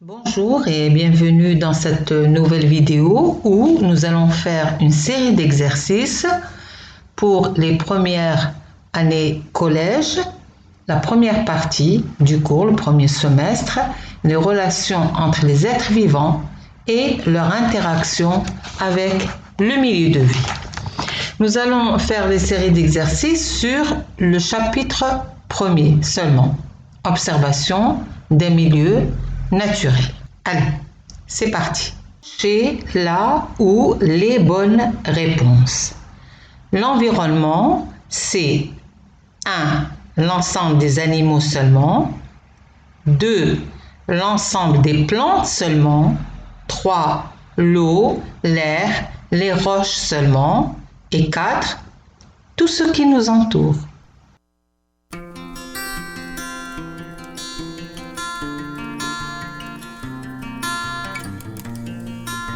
Bonjour et bienvenue dans cette nouvelle vidéo où nous allons faire une série d'exercices pour les premières années collège, la première partie du cours, le premier semestre, les relations entre les êtres vivants et leur interaction avec le milieu de vie. Nous allons faire les séries d'exercices sur le chapitre 1er seulement, observation des milieux naturels. Allez, c'est parti. Cherchez là où les bonnes réponses. L'environnement, c'est 1. L'ensemble des animaux seulement. 2. L'ensemble des plantes seulement. 3. L'eau, l'air, les roches seulement. Et 4. Tout ce qui nous entoure.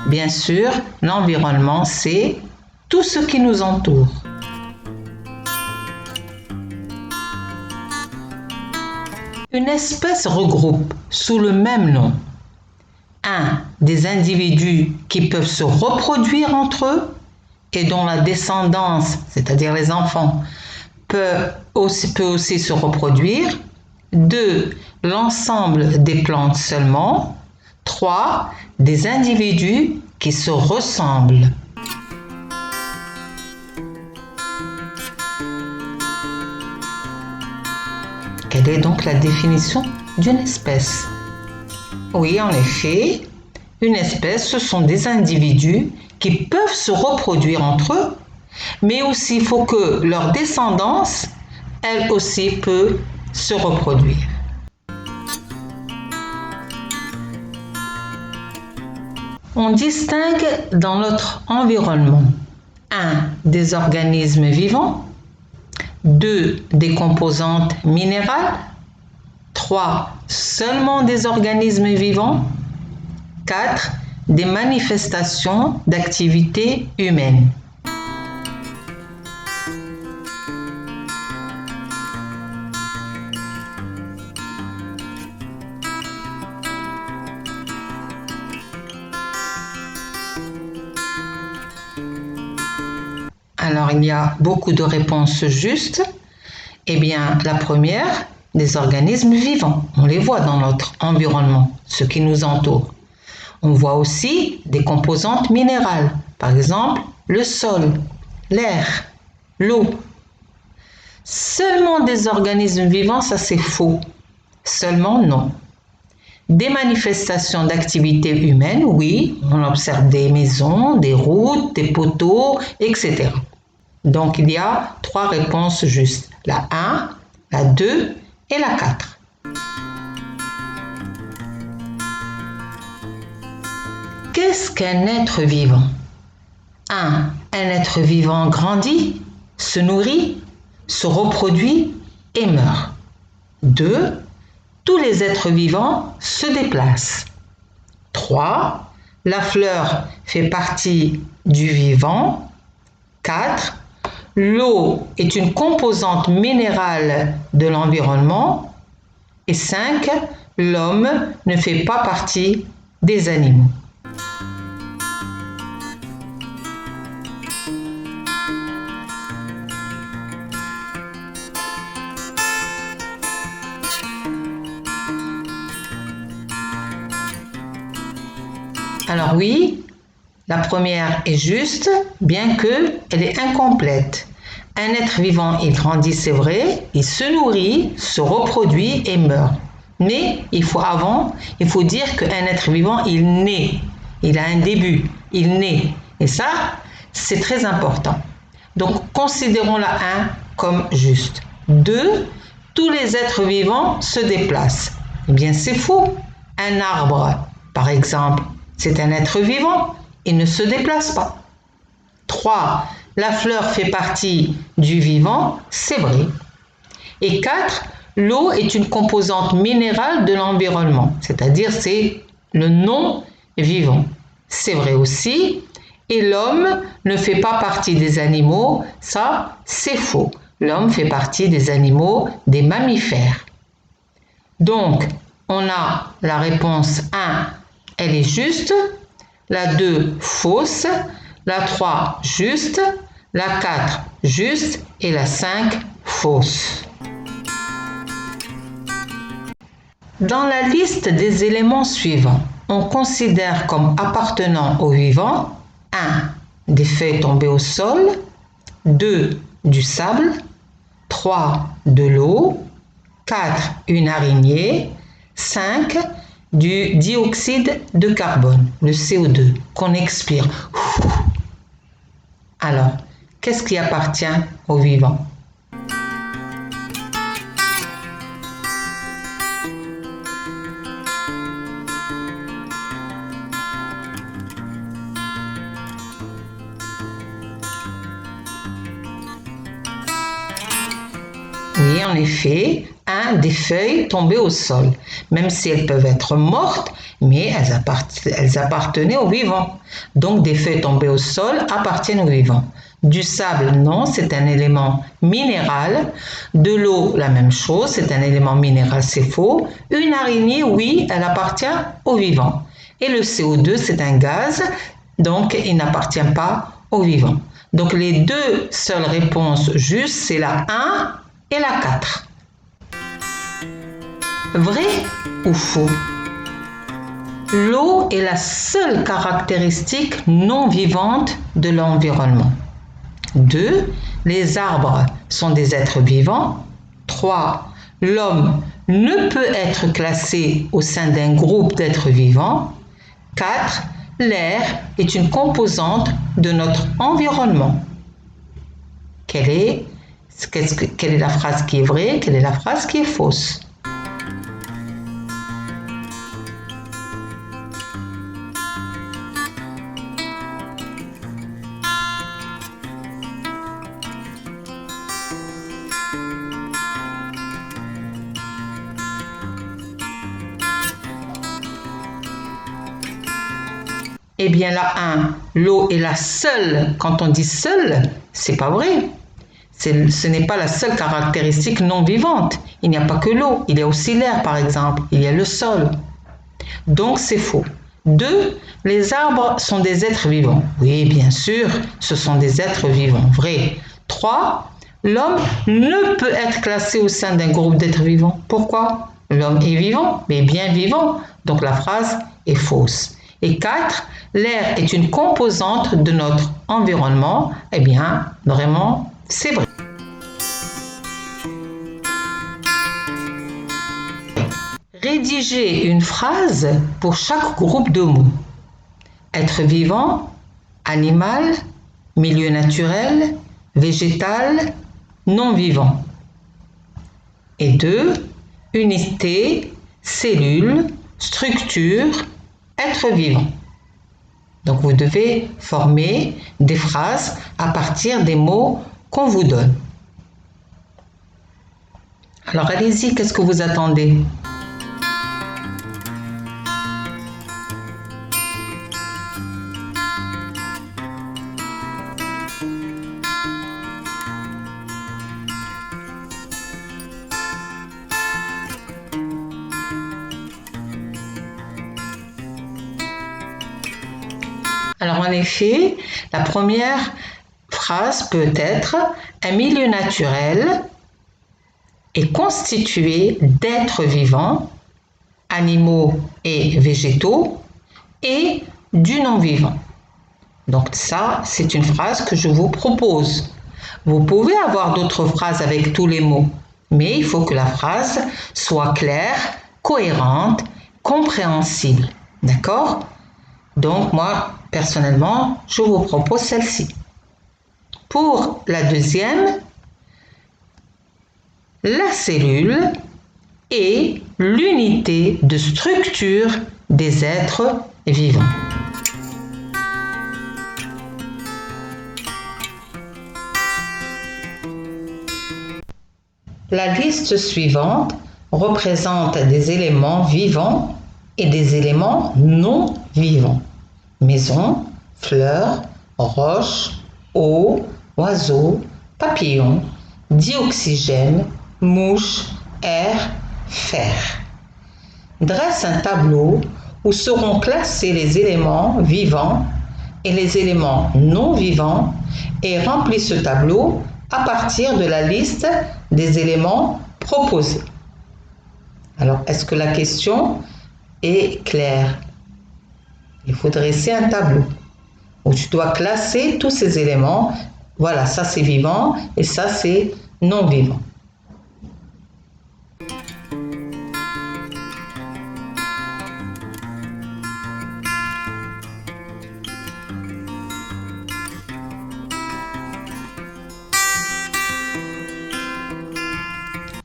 Bien sûr, l'environnement, c'est tout ce qui nous entoure. Une espèce regroupe sous le même nom 1. Des individus qui peuvent se reproduire entre eux et dont la descendance, c'est-à-dire les enfants, peut aussi se reproduire. 2. L'ensemble des plantes seulement. 3. Des individus qui se ressemblent. Quelle est donc la définition d'une espèce? Oui, en effet, une espèce, ce sont des individus qui peuvent se reproduire entre eux, mais aussi il faut que leur descendance, elle aussi, peut se reproduire. On distingue dans notre environnement 1. Des organismes vivants, 2. Des composantes minérales, 3. Seulement des organismes vivants, 4. Des manifestations d'activité humaine. Alors, il y a beaucoup de réponses justes. Eh bien, la première, des organismes vivants. On les voit dans notre environnement, ce qui nous entoure. On voit aussi des composantes minérales. Par exemple, le sol, l'air, l'eau. Seulement des organismes vivants, ça c'est faux. Seulement non. Des manifestations d'activité humaine, oui, on observe des maisons, des routes, des poteaux, etc. Donc, il y a 3 réponses justes. La 1, la 2 et la 4. Qu'est-ce qu'un être vivant? 1. Un être vivant grandit, se nourrit, se reproduit et meurt. 2. Tous les êtres vivants se déplacent. 3. La fleur fait partie du vivant. 4. L'eau est une composante minérale de l'environnement. Et 5. L'homme ne fait pas partie des animaux. Alors oui, la première est juste, bien qu'elle est incomplète. Un être vivant, il grandit, c'est vrai, il se nourrit, se reproduit et meurt. Mais il faut dire qu'un être vivant, il naît. Il a un début, il naît. Et ça, c'est très important. Donc, considérons la 1 comme juste. 2, tous les êtres vivants se déplacent. Eh bien, c'est faux. Un arbre, par exemple, c'est un être vivant, il ne se déplace pas. 3. La fleur fait partie du vivant, c'est vrai. Et 4. L'eau est une composante minérale de l'environnement, c'est-à-dire c'est le non-vivant. C'est vrai aussi. Et l'homme ne fait pas partie des animaux, ça c'est faux. L'homme fait partie des animaux, des mammifères. Donc, on a la réponse 1, elle est juste, la 2 fausse, la 3 juste, la 4 juste et la 5 fausse. Dans la liste des éléments suivants, on considère comme appartenant au vivant 1. Des feuilles tombées au sol, 2. Du sable, 3. De l'eau, 4. Une araignée, 5. Du dioxyde de carbone, le CO2, qu'on expire. Alors, qu'est-ce qui appartient au vivant? Oui, en effet, des feuilles tombées au sol, même si elles peuvent être mortes, mais elles appartenaient au vivant. Donc, des feuilles tombées au sol appartiennent au vivant. Du sable, non, c'est un élément minéral. De l'eau, la même chose, c'est un élément minéral, c'est faux. Une araignée, oui, elle appartient au vivant. Et le CO2, c'est un gaz, donc il n'appartient pas au vivant. Donc, les deux seules réponses justes, c'est la 1 et la 4. Vrai ou faux? L'eau est la seule caractéristique non vivante de l'environnement. 2. Les arbres sont des êtres vivants. 3. L'homme ne peut être classé au sein d'un groupe d'êtres vivants. 4. L'air est une composante de notre environnement. Quelle est la phrase qui est vraie? Quelle est la phrase qui est fausse? Eh bien, la 1, l'eau est la seule. Quand on dit seule, c'est pas vrai. Ce n'est pas la seule caractéristique non vivante. Il n'y a pas que l'eau, il y a aussi l'air par exemple, il y a le sol. Donc c'est faux. 2. Les arbres sont des êtres vivants. Oui, bien sûr, ce sont des êtres vivants. Vrai. 3. L'homme ne peut être classé au sein d'un groupe d'êtres vivants. Pourquoi? L'homme est vivant, mais bien vivant. Donc la phrase est fausse. Et 4. L'air est une composante de notre environnement. Eh bien, vraiment, c'est vrai. Rédigez une phrase pour chaque groupe de mots. Être vivant, animal, milieu naturel, végétal, non vivant. Et 2. Unité, cellule, structure, être vivant. Donc vous devez former des phrases à partir des mots qu'on vous donne. Alors allez-y, qu'est-ce que vous attendez? Alors en effet, la première phrase peut être « Un milieu naturel est constitué d'êtres vivants, animaux et végétaux, et du non-vivant ». Donc ça, c'est une phrase que je vous propose. Vous pouvez avoir d'autres phrases avec tous les mots, mais il faut que la phrase soit claire, cohérente, compréhensible. D'accord ? Donc moi, personnellement, je vous propose celle-ci. Pour la deuxième, la cellule est l'unité de structure des êtres vivants. La liste suivante représente des éléments vivants et des éléments non vivants. Maison, fleurs, roches, eau, oiseaux, papillons, dioxygène, mouches, air, fer. dresse un tableau où seront classés les éléments vivants et les éléments non vivants et remplit ce tableau à partir de la liste des éléments proposés. Alors, est-ce que la question est claire? Il faut dresser un tableau où tu dois classer tous ces éléments. Voilà, ça c'est vivant et ça c'est non vivant.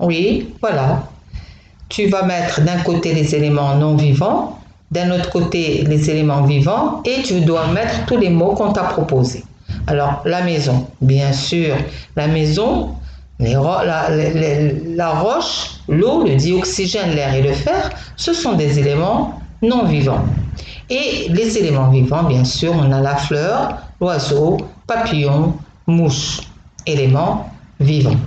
Oui, voilà. Tu vas mettre d'un côté les éléments non vivants, d'un autre côté les éléments vivants et tu dois mettre tous les mots qu'on t'a proposés. Alors, la maison, bien sûr, la maison, la roche, l'eau, le dioxygène, l'air et le fer, ce sont des éléments non vivants. Et les éléments vivants, bien sûr, on a la fleur, l'oiseau, papillon, mouche, éléments vivants.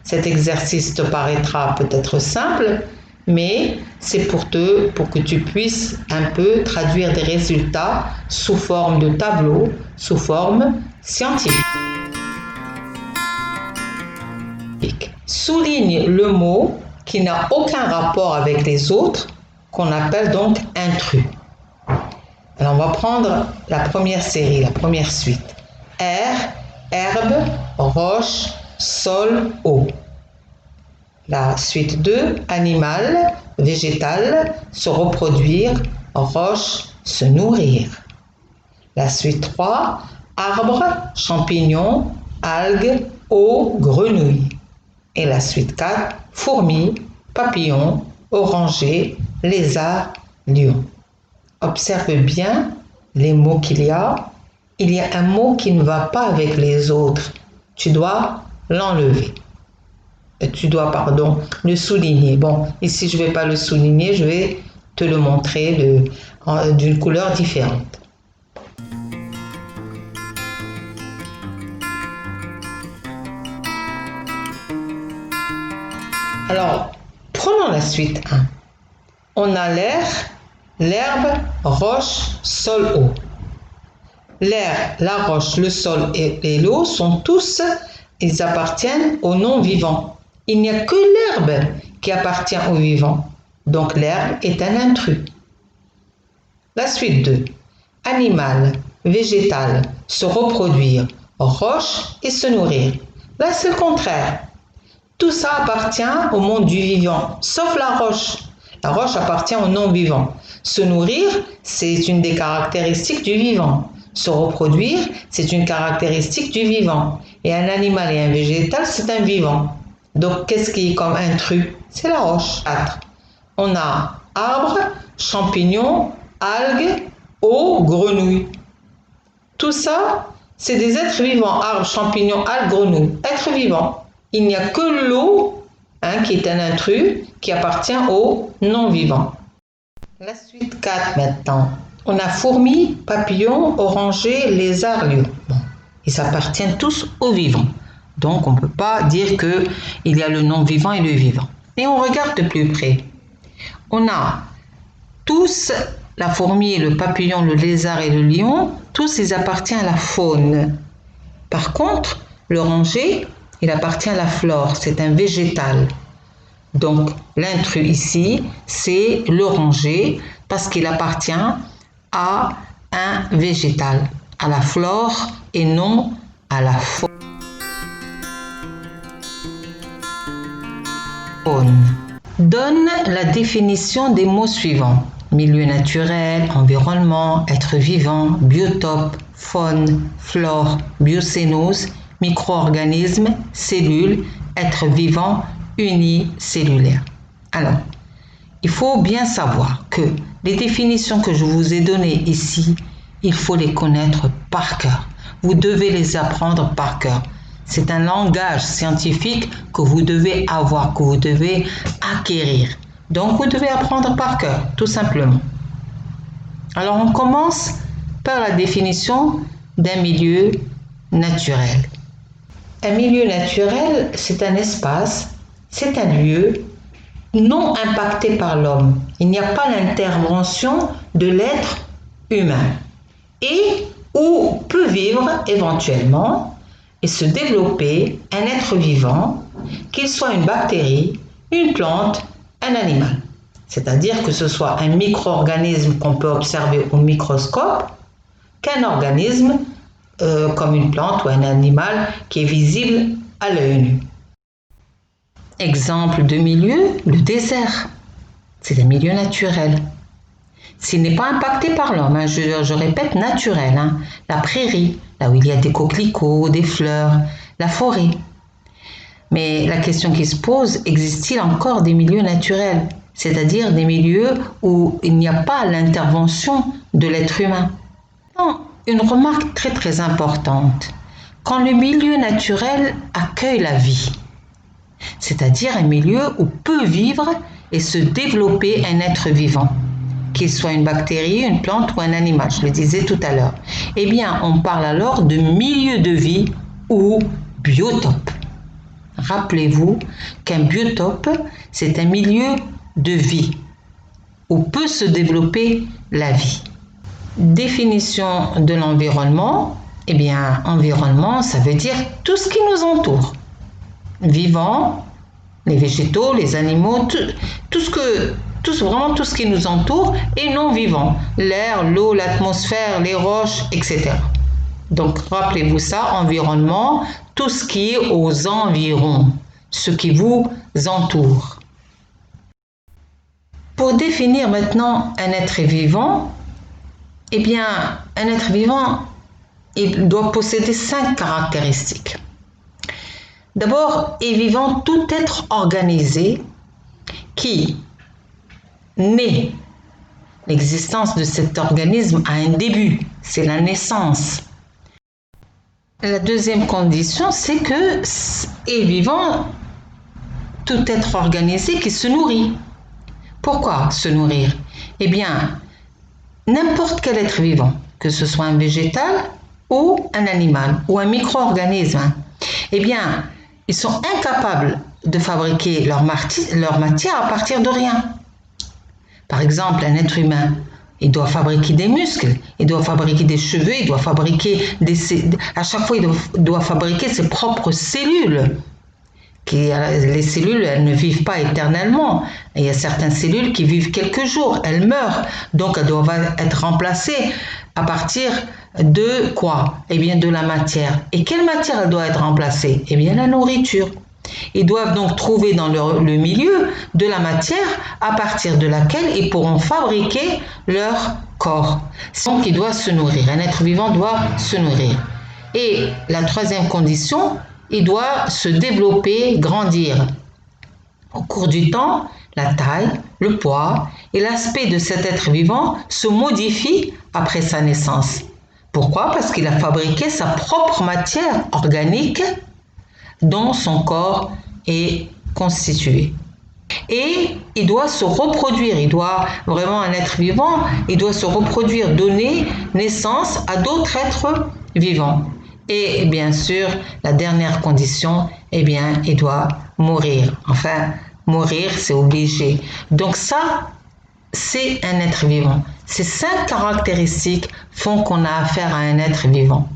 Cet exercice te paraîtra peut-être simple, mais c'est pour que tu puisses un peu traduire des résultats sous forme de tableau, sous forme scientifique. Souligne le mot qui n'a aucun rapport avec les autres, qu'on appelle donc intrus. Alors on va prendre la première série, la première suite. Air, herbe, roche, sol, eau. La suite 2, animal, végétal, se reproduire, roche, se nourrir. La suite 3, arbre, champignon, algues, eau, grenouille. Et la suite 4, fourmi, papillon, oranger, lézard, lion. Observe bien les mots qu'il y a. Il y a un mot qui ne va pas avec les autres. Tu dois l'enlever. Tu dois, le souligner. Bon, ici, je ne vais pas le souligner, je vais te le montrer d'une couleur différente. Alors, prenons la suite 1. On a l'air, l'herbe, roche, sol, eau. L'air, la roche, le sol et l'eau sont tous, ils appartiennent aux non-vivants. Il n'y a que l'herbe qui appartient aux vivants. Donc l'herbe est un intrus. La suite 2. Animal, végétal, se reproduire, roche et se nourrir. Là, c'est le contraire. Tout ça appartient au monde du vivant, sauf la roche. La roche appartient aux non-vivants. Se nourrir, c'est une des caractéristiques du vivant. Se reproduire, c'est une caractéristique du vivant. Et un animal et un végétal, c'est un vivant. Donc, qu'est-ce qui est comme intrus? C'est la roche. 4. On a arbre, champignon, algues, eau, grenouille. Tout ça, c'est des êtres vivants. Arbre, champignon, algues, grenouille. Êtres vivants. Il n'y a que l'eau, qui est un intrus, qui appartient aux non-vivants. La suite 4 maintenant. On a fourmis, papillons, orangers, lézards, lions. Bon, ils appartiennent tous aux vivants. Donc, on ne peut pas dire qu'il y a le non-vivant et le vivant. Et on regarde de plus près. On a tous, la fourmi, le papillon, le lézard et le lion, tous, ils appartiennent à la faune. Par contre, l'oranger, il appartient à la flore, c'est un végétal. Donc, l'intrus ici, c'est l'oranger parce qu'il appartient à un végétal, à la flore et non à la faune. Donne la définition des mots suivants. Milieu naturel, environnement, être vivant, biotope, faune, flore, biocénose, micro-organisme, cellule, être vivant, unicellulaire. Alors, il faut bien savoir que les définitions que je vous ai données ici, il faut les connaître par cœur. Vous devez les apprendre par cœur. C'est un langage scientifique que vous devez avoir, que vous devez acquérir. Donc, vous devez apprendre par cœur, tout simplement. Alors, on commence par la définition d'un milieu naturel. Un milieu naturel, c'est un espace, c'est un lieu non impacté par l'homme. il n'y a pas l'intervention de l'être humain et où peut vivre éventuellement et se développer un être vivant, qu'il soit une bactérie, une plante, un animal. C'est-à-dire que ce soit un micro-organisme qu'on peut observer au microscope, qu'un organisme comme une plante ou un animal qui est visible à l'œil nu. Exemple de milieu, le désert. C'est un milieu naturel. S'il n'est pas impacté par l'homme, je répète naturel, la prairie, là où il y a des coquelicots, des fleurs, la forêt. Mais la question qui se pose, existe-t-il encore des milieux naturels, c'est-à-dire des milieux où il n'y a pas l'intervention de l'être humain? Non, une remarque très très importante. Quand le milieu naturel accueille la vie, c'est-à-dire un milieu où peut vivre et se développer un être vivant, qu'il soit une bactérie, une plante ou un animal, je le disais tout à l'heure, eh bien on parle alors de milieu de vie ou biotope. Rappelez-vous qu'un biotope, c'est un milieu de vie où peut se développer la vie. Définition de l'environnement, eh bien, environnement, ça veut dire tout ce qui nous entoure. Vivant, les végétaux, les animaux, vraiment tout ce qui nous entoure et non vivant. L'air, l'eau, l'atmosphère, les roches, etc. Donc, rappelez-vous ça, environnement, tout ce qui est aux environs, ce qui vous entoure. Pour définir maintenant un être vivant, eh bien, un être vivant, il doit posséder 5 caractéristiques. D'abord, est vivant tout être organisé qui naît. L'existence de cet organisme a un début, c'est la naissance. La deuxième condition, c'est que est vivant tout être organisé qui se nourrit. Pourquoi se nourrir? Eh bien, n'importe quel être vivant, que ce soit un végétal ou un animal ou un micro-organisme, eh bien, ils sont incapables de fabriquer leur matière à partir de rien. Par exemple, un être humain, il doit fabriquer des muscles, il doit fabriquer des cheveux, il doit fabriquer à chaque fois, il doit fabriquer ses propres cellules. Les cellules, elles ne vivent pas éternellement. Il y a certaines cellules qui vivent quelques jours, elles meurent. Donc, elles doivent être remplacées à partir de quoi? Eh bien, de la matière. Et quelle matière elle doit être remplacée? Eh bien, la nourriture. Ils doivent donc trouver dans le milieu de la matière à partir de laquelle ils pourront fabriquer leur corps. Donc, il doit se nourrir. Un être vivant doit se nourrir. Et la troisième condition, il doit se développer, grandir. Au cours du temps, la taille, le poids et l'aspect de cet être vivant se modifient après sa naissance. Pourquoi? Parce qu'il a fabriqué sa propre matière organique dont son corps est constitué. Et il doit se reproduire, il doit vraiment un être vivant, il doit se reproduire, donner naissance à d'autres êtres vivants. Et bien sûr, la dernière condition, eh bien, il doit mourir. Enfin, mourir, c'est obligé. Donc ça, c'est un être vivant. Ces 5 caractéristiques font qu'on a affaire à un être vivant.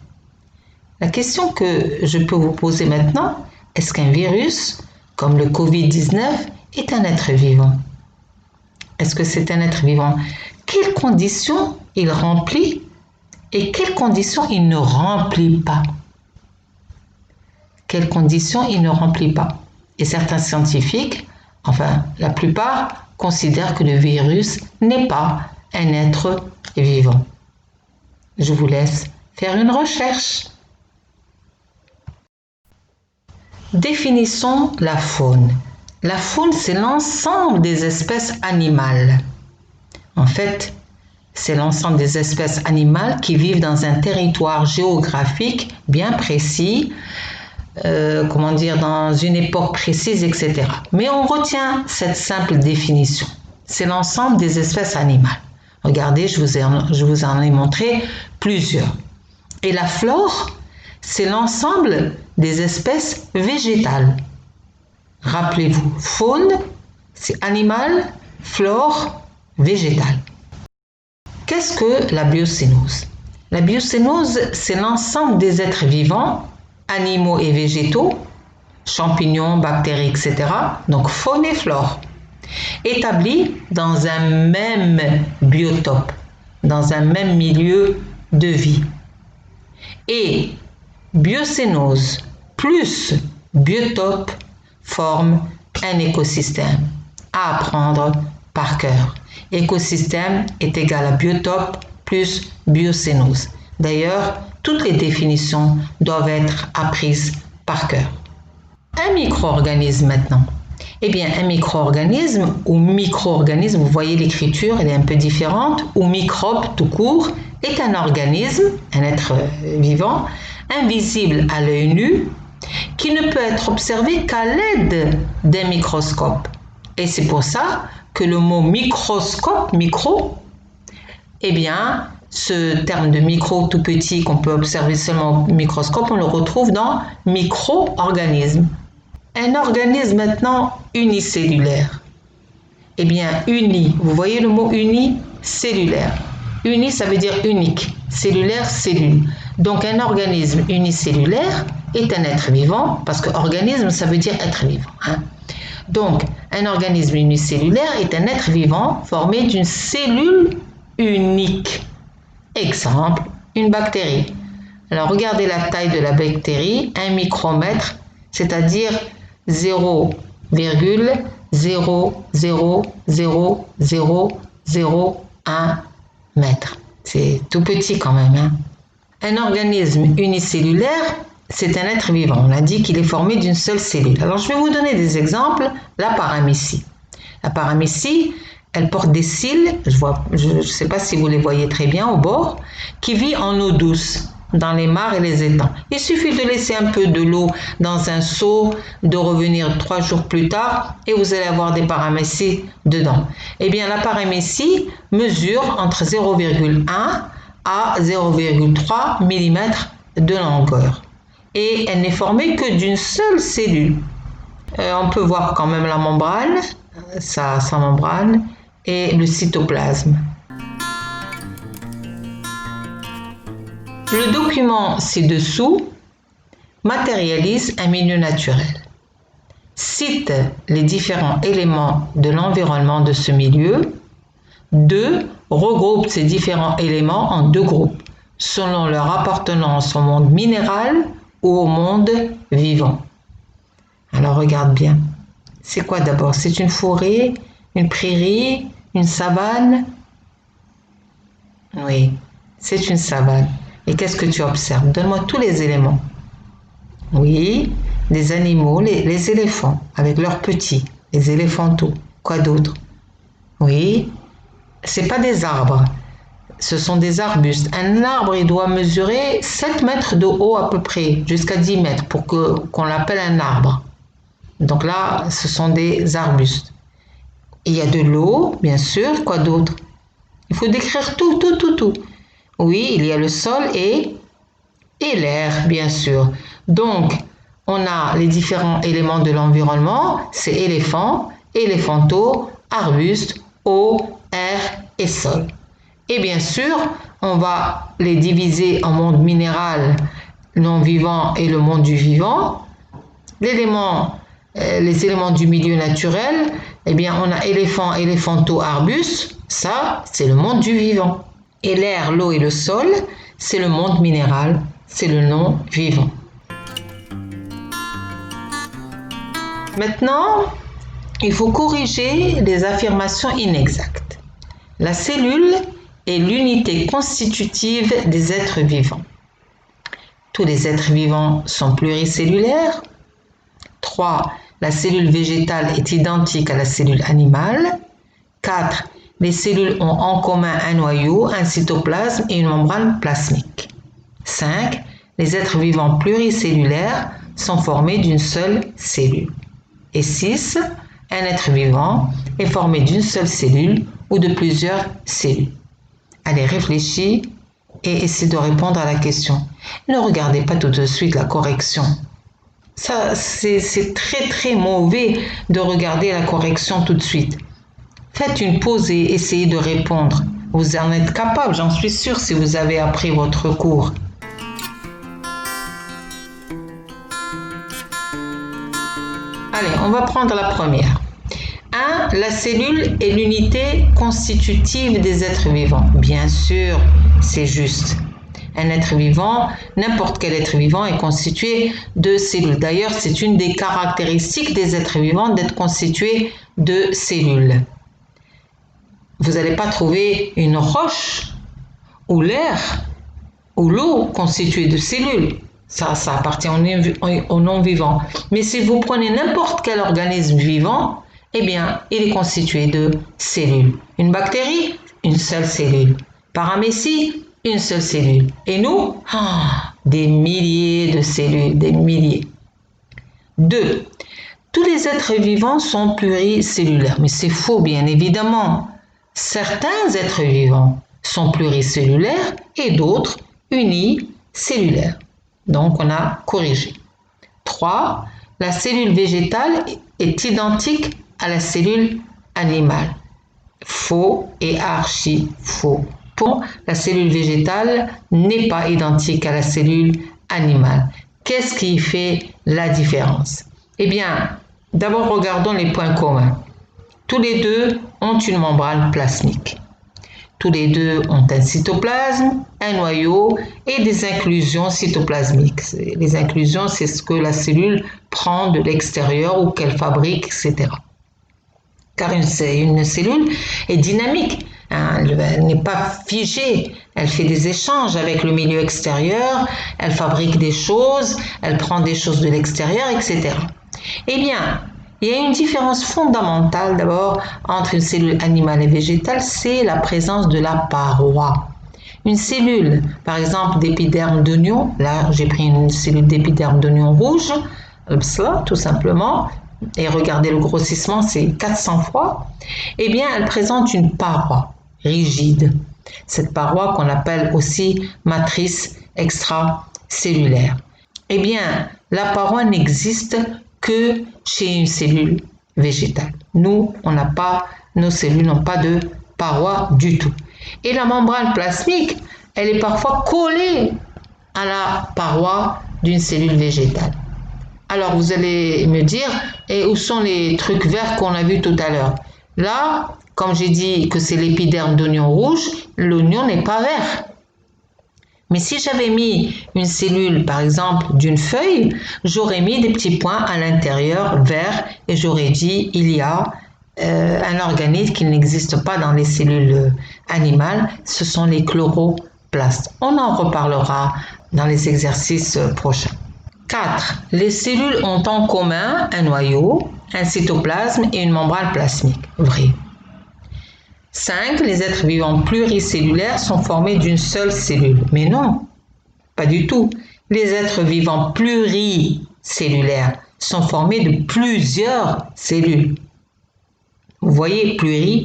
La question que je peux vous poser maintenant, est-ce qu'un virus, comme le Covid-19, est un être vivant? Est-ce que c'est un être vivant? Quelles conditions il remplit et quelles conditions il ne remplit pas? Quelles conditions il ne remplit pas? Et certains scientifiques, enfin la plupart, considèrent que le virus n'est pas un être vivant. Je vous laisse faire une recherche. Définissons la faune. La faune, c'est l'ensemble des espèces animales. En fait, c'est l'ensemble des espèces animales qui vivent dans un territoire géographique bien précis, dans une époque précise, etc. Mais on retient cette simple définition. C'est l'ensemble des espèces animales. Regardez, je vous en ai montré plusieurs. Et la flore, c'est l'ensemble des espèces végétales. Rappelez-vous, faune, c'est animal, flore, végétale. Qu'est-ce que la biocénose? La biocénose, c'est l'ensemble des êtres vivants, animaux et végétaux, champignons, bactéries, etc., donc faune et flore, établis dans un même biotope, dans un même milieu de vie. Et biocénose plus biotope forment un écosystème à apprendre par cœur. Écosystème est égal à biotope plus biocénose. D'ailleurs, toutes les définitions doivent être apprises par cœur. Un micro-organisme maintenant. Eh bien, un micro-organisme ou micro-organisme, vous voyez l'écriture, elle est un peu différente, ou microbe tout court, est un organisme, un être vivant, invisible à l'œil nu, qui ne peut être observé qu'à l'aide d'un microscope. Et c'est pour ça que le mot microscope, micro, eh bien, ce terme de micro tout petit qu'on peut observer seulement au microscope, on le retrouve dans micro-organisme. Un organisme maintenant unicellulaire. Eh bien, uni, vous voyez le mot unicellulaire. Uni, ça veut dire unique. Cellulaire, cellule. Donc, un organisme unicellulaire est un être vivant, parce que organisme, ça veut dire être vivant. Donc, un organisme unicellulaire est un être vivant formé d'une cellule unique. Exemple, une bactérie. Alors, regardez la taille de la bactérie, 1 micromètre, c'est-à-dire 0,0000001 mètre. C'est tout petit quand même. Un organisme unicellulaire, c'est un être vivant. On a dit qu'il est formé d'une seule cellule. Alors, je vais vous donner des exemples. La paramécie. La paramécie, elle porte des cils, je ne sais pas si vous les voyez très bien au bord, qui vit en eau douce, dans les mares et les étangs. Il suffit de laisser un peu de l'eau dans un seau, de revenir 3 jours plus tard et vous allez avoir des paramécies dedans. Eh bien, la paramécie mesure entre 0,1 à 0,3 mm de longueur. Et elle n'est formée que d'une seule cellule. On peut voir quand même la membrane, sa membrane, et le cytoplasme. Le document ci-dessous matérialise un milieu naturel, cite les différents éléments de l'environnement de ce milieu. 2. Regroupe ces différents éléments en 2 groupes, selon leur appartenance au monde minéral ou au monde vivant. Alors regarde bien. C'est quoi d'abord? C'est une forêt, une prairie, une savane? Oui, c'est une savane. Et qu'est-ce que tu observes? Donne-moi tous les éléments. Oui, des animaux, les éléphants, avec leurs petits, les éléphantaux. Quoi d'autre? Oui, c'est pas des arbres, ce sont des arbustes. Un arbre, il doit mesurer 7 mètres de haut à peu près, jusqu'à 10 mètres, pour qu'on l'appelle un arbre. Donc là, ce sont des arbustes. Il y a de l'eau, bien sûr. Quoi d'autre? Il faut décrire tout. Oui, il y a le sol et l'air, bien sûr. Donc, on a les différents éléments de l'environnement. C'est éléphant, éléphantaux, arbustes, eau, air et sol. Et bien sûr, on va les diviser en monde minéral, non vivant et le monde du vivant. Les éléments du milieu naturel, eh bien, on a éléphant, éléphanto, arbustes, ça, c'est le monde du vivant. Et l'air, l'eau et le sol, c'est le monde minéral, c'est le non-vivant. Maintenant, il faut corriger les affirmations inexactes. La cellule est l'unité constitutive des êtres vivants. Tous les êtres vivants sont pluricellulaires. 3. La cellule végétale est identique à la cellule animale. 4. Les cellules ont en commun un noyau, un cytoplasme et une membrane plasmique. 5. Les êtres vivants pluricellulaires sont formés d'une seule cellule. Et 6. Un être vivant est formé d'une seule cellule ou de plusieurs cellules. Allez, réfléchis et essayez de répondre à la question. Ne regardez pas tout de suite la correction. Ça, c'est très mauvais de regarder la correction tout de suite. Faites une pause et essayez de répondre. Vous en êtes capable, j'en suis sûre, si vous avez appris votre cours. Allez, on va prendre la première. 1. La cellule est l'unité constitutive des êtres vivants. Bien sûr, c'est juste. Un être vivant, n'importe quel être vivant est constitué de cellules. D'ailleurs, c'est une des caractéristiques des êtres vivants d'être constitué de cellules. Vous n'allez pas trouver une roche ou l'air ou l'eau constituée de cellules. Ça appartient au non-vivant. Mais si vous prenez n'importe quel organisme vivant, eh bien, il est constitué de cellules. Une bactérie, une seule cellule. Paramécie, une seule cellule. Et nous, des milliers de cellules, des milliers. 2. Tous les êtres vivants sont pluricellulaires. Mais c'est faux, bien évidemment. Certains êtres vivants sont pluricellulaires et d'autres unicellulaires. Donc, on a corrigé. 3. La cellule végétale est identique à la cellule animale. Faux et archi faux. La cellule végétale n'est pas identique à la cellule animale. Qu'est-ce qui fait la différence? Eh bien, d'abord regardons les points communs. Tous les deux ont une membrane plasmique. Tous les deux ont un cytoplasme, un noyau et des inclusions cytoplasmiques. Les inclusions, c'est ce que la cellule prend de l'extérieur ou qu'elle fabrique, etc. Car une cellule est dynamique. Elle n'est pas figée, elle fait des échanges avec le milieu extérieur, elle fabrique des choses, elle prend des choses de l'extérieur, etc. Eh bien, il y a une différence fondamentale d'abord entre une cellule animale et végétale, c'est la présence de la paroi. Une cellule, par exemple d'épiderme d'oignon, là j'ai pris une cellule d'épiderme d'oignon rouge, tout simplement, et regardez le grossissement, c'est 400 fois, eh bien elle présente une paroi rigide. Cette paroi qu'on appelle aussi matrice extracellulaire. Eh bien, la paroi n'existe que chez une cellule végétale. Nous, nos cellules n'ont pas de paroi du tout. Et la membrane plasmique, elle est parfois collée à la paroi d'une cellule végétale. Alors, vous allez me dire, et où sont les trucs verts qu'on a vus tout à l'heure? Là, comme j'ai dit que c'est l'épiderme d'oignon rouge, l'oignon n'est pas vert. Mais si j'avais mis une cellule, par exemple, d'une feuille, j'aurais mis des petits points à l'intérieur verts et j'aurais dit il y a un organisme qui n'existe pas dans les cellules animales, ce sont les chloroplastes. On en reparlera dans les exercices prochains. 4. Les cellules ont en commun un noyau, un cytoplasme et une membrane plasmique. Vrai. 5. Les êtres vivants pluricellulaires sont formés d'une seule cellule. Mais non, pas du tout. Les êtres vivants pluricellulaires sont formés de plusieurs cellules. Vous voyez,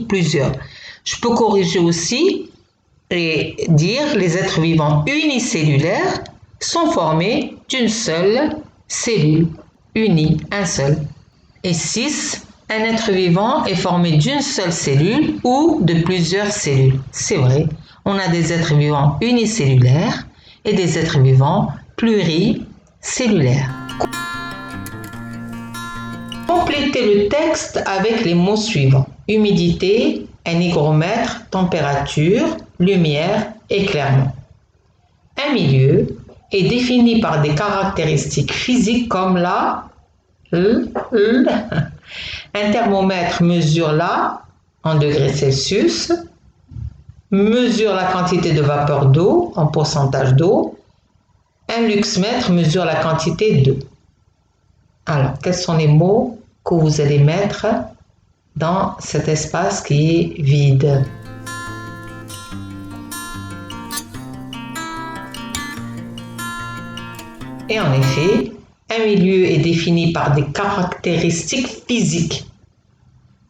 plusieurs. Je peux corriger aussi et dire les êtres vivants unicellulaires sont formés d'une seule cellule. Un seul. Et 6. Un être vivant est formé d'une seule cellule ou de plusieurs cellules. C'est vrai, on a des êtres vivants unicellulaires et des êtres vivants pluricellulaires. Complétez le texte avec les mots suivants. Humidité, un hygromètre, température, lumière, éclairement. Un milieu est défini par des caractéristiques physiques comme un thermomètre mesure en degrés Celsius, mesure la quantité de vapeur d'eau en pourcentage d'eau. Un luxmètre mesure la quantité d'eau. Alors, quels sont les mots que vous allez mettre dans cet espace qui est vide? Et en effet, un milieu est défini par des caractéristiques physiques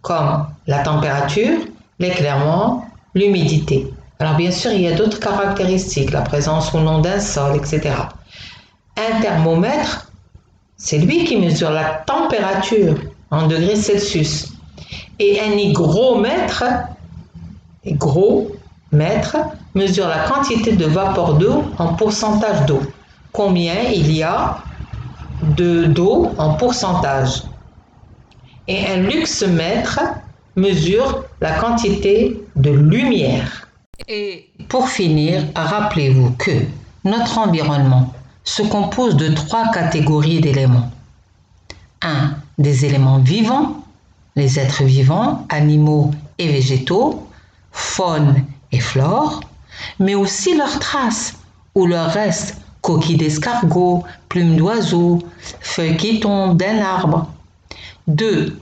comme la température, l'éclairement, l'humidité. Alors bien sûr, il y a d'autres caractéristiques, la présence ou non d'un sol, etc. Un thermomètre, c'est lui qui mesure la température en degrés Celsius. Et un hygromètre mesure la quantité de vapeur d'eau en pourcentage d'eau. Combien il y a d'eau en pourcentage. Et un luxmètre mesure la quantité de lumière. Et pour finir, rappelez-vous que notre environnement se compose de 3 catégories d'éléments. 1. Des éléments vivants, les êtres vivants, animaux et végétaux, faune et flore, mais aussi leurs traces ou leurs restes, coquilles d'escargots, plumes d'oiseaux, feuilles qui tombent d'un arbre. 2.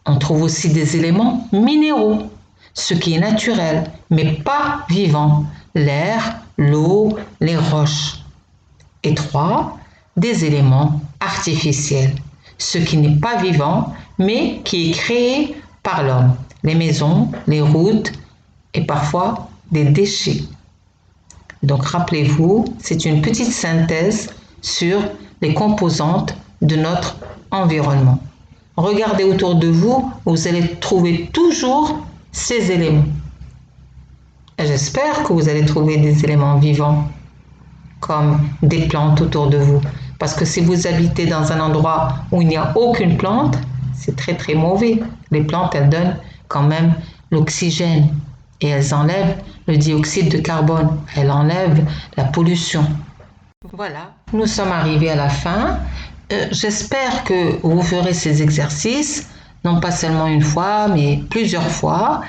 On trouve aussi des éléments minéraux, ce qui est naturel, mais pas vivant, l'air, l'eau, les roches. Et 3. Des éléments artificiels, ce qui n'est pas vivant, mais qui est créé par l'homme, les maisons, les routes et parfois des déchets. Donc rappelez-vous, c'est une petite synthèse sur les composantes de notre environnement. Regardez autour de vous, vous allez trouver toujours ces éléments. Et j'espère que vous allez trouver des éléments vivants, comme des plantes autour de vous. Parce que si vous habitez dans un endroit où il n'y a aucune plante, c'est très très mauvais. Les plantes, elles donnent quand même l'oxygène et elles enlèvent le dioxyde de carbone. Elles enlèvent la pollution. Voilà, nous sommes arrivés à la fin. J'espère que vous ferez ces exercices, non pas seulement une fois, mais plusieurs fois.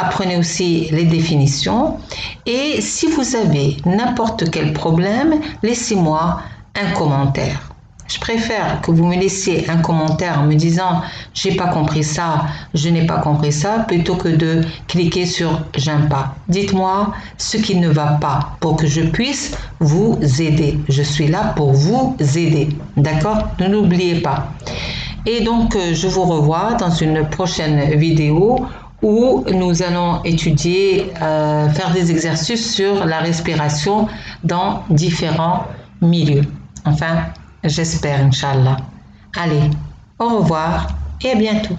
Apprenez aussi les définitions. Et si vous avez n'importe quel problème, laissez-moi un commentaire. Je préfère que vous me laissiez un commentaire en me disant « j'ai pas compris ça, je n'ai pas compris ça » plutôt que de cliquer sur « j'aime pas ». Dites-moi ce qui ne va pas pour que je puisse vous aider. Je suis là pour vous aider. D'accord? Ne l'oubliez pas. Et donc, je vous revois dans une prochaine vidéo où nous allons étudier, faire des exercices sur la respiration dans différents milieux. Enfin, j'espère, Inch'Allah. Allez, au revoir et à bientôt.